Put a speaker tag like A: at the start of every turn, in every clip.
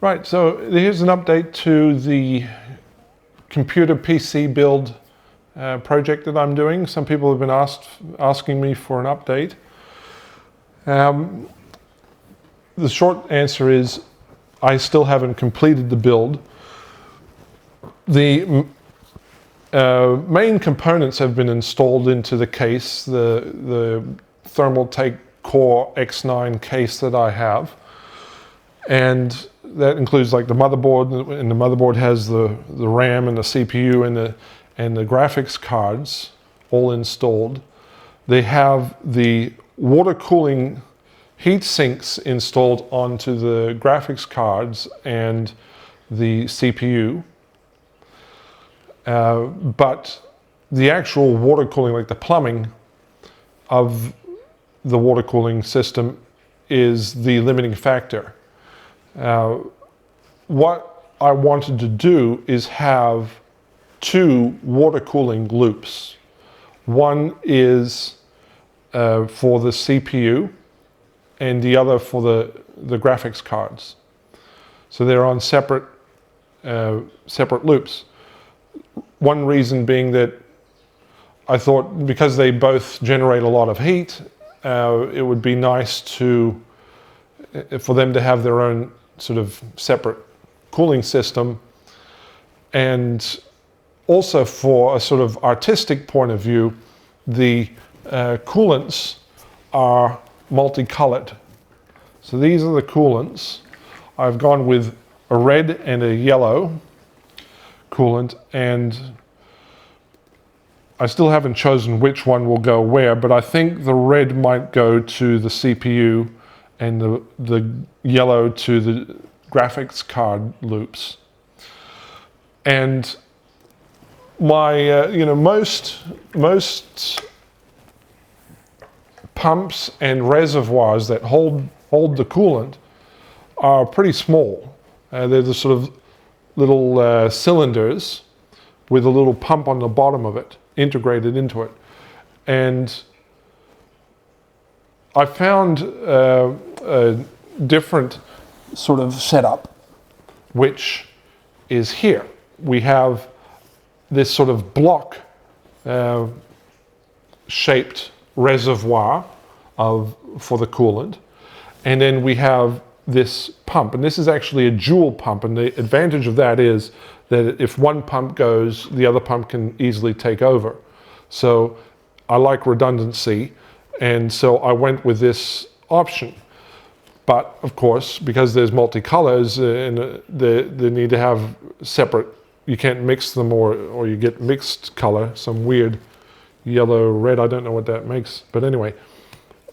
A: Right, so here's an update to the computer PC build project that I'm doing. Some people have been asking me for an update. The short answer is I still haven't completed the build. The main components have been installed into the case, the Thermaltake Core X9 case that I have. And that includes like the motherboard, and the motherboard has the RAM and the CPU and the graphics cards all installed. They have the water cooling heat sinks installed onto the graphics cards and the CPU. But the actual water cooling, like the plumbing of the water cooling system, is the limiting factor. What I wanted to do is have two water cooling loops. One is for the CPU and the other for the graphics cards. So they're on separate loops. One reason being that I thought because they both generate a lot of heat, it would be nice for them to have their own sort of separate cooling system. And also for a sort of artistic point of view, the coolants are multicolored. So these are the coolants. I've gone with a red and a yellow coolant, and I still haven't chosen which one will go where, but I think the red might go to the CPU and the yellow to the graphics card loops. And my, most pumps and reservoirs that hold the coolant are pretty small. They're the sort of little cylinders with a little pump on the bottom of it, integrated into it. And I found a different sort of setup, which is here. We have this sort of block shaped reservoir for the coolant, and then we have this pump, and this is actually a dual pump, and the advantage of that is that if one pump goes, the other pump can easily take over. So I like redundancy, and so I went with this option. But of course, because there's multicolors and they need to have separate, you can't mix them or you get mixed color, some weird yellow, red, I don't know what that makes. But anyway,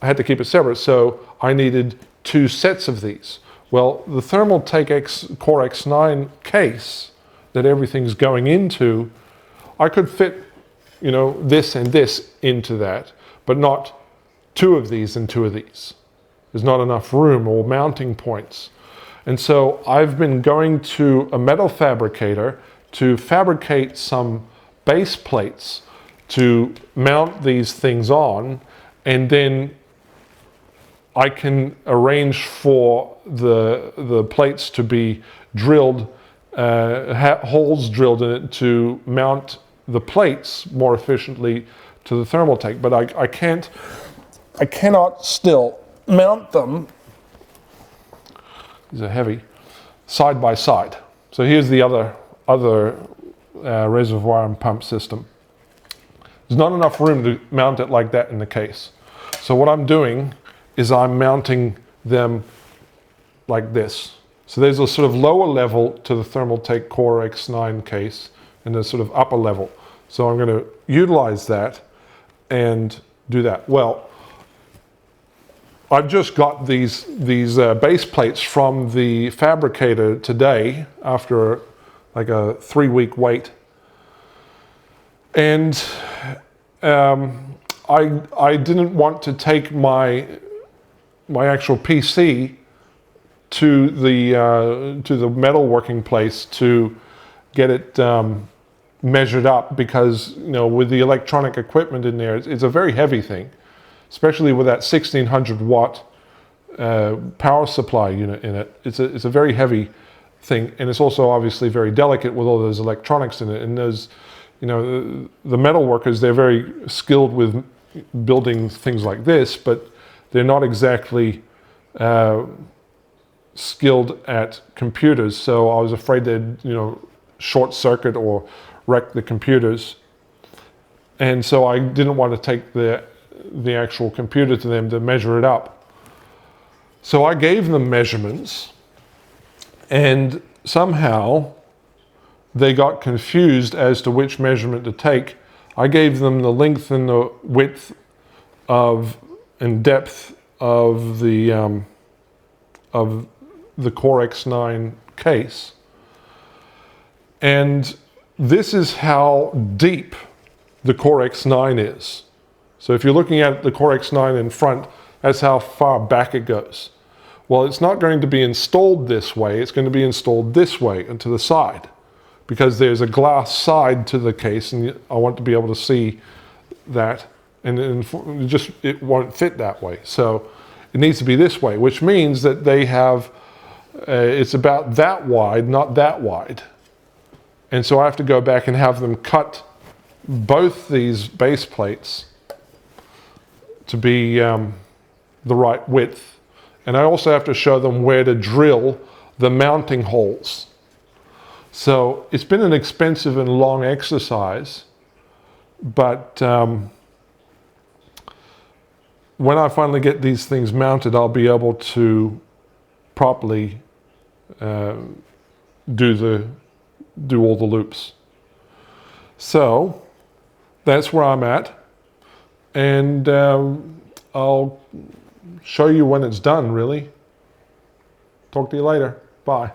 A: I had to keep it separate, so I needed two sets of these. Well, the Thermaltake Core X9 case that everything's going into, I could fit, this and this into that, but not two of these and two of these. There's not enough room or mounting points. And so I've been going to a metal fabricator to fabricate some base plates to mount these things on, and then I can arrange for the plates to be drilled, holes drilled in it to mount the plates more efficiently to the Thermaltake. But I cannot still mount them, these are heavy, side by side. So here's the other reservoir and pump system. There's not enough room to mount it like that in the case. So what I'm doing is I'm mounting them like this. So there's a sort of lower level to the Thermaltake Core X9 case and a sort of upper level. So I'm going to utilize that and do that. Well, I've just got these base plates from the fabricator today after like a 3-week wait. And I didn't want to take my actual PC to the metalworking place to get it measured up, because with the electronic equipment in there, it's a very heavy thing, especially with that 1600 watt power supply unit in it. It's a very heavy thing, and it's also obviously very delicate with all those electronics in it. And those, you know, the metal workers, they're very skilled with building things like this, but they're not exactly skilled at computers. So I was afraid they'd, you know, short circuit or wreck the computers. And so I didn't want to take the actual computer to them to measure it up. So I gave them measurements, and somehow they got confused as to which measurement to take. I gave them the length and the width of and depth of the Core X9 case. And this is how deep the Core X9 is. So if you're looking at the Core X9 in front, that's how far back it goes. Well, it's not going to be installed this way, it's going to be installed this way and to the side, because there's a glass side to the case, and I want to be able to see that, and it won't fit that way. So it needs to be this way, which means that they have, it's about that wide, not that wide. And so I have to go back and have them cut both these base plates to be the right width. And I also have to show them where to drill the mounting holes. So it's been an expensive and long exercise, but when I finally get these things mounted, I'll be able to properly do all the loops. So that's where I'm at, and I'll show you when it's done, really. Talk to you later. Bye.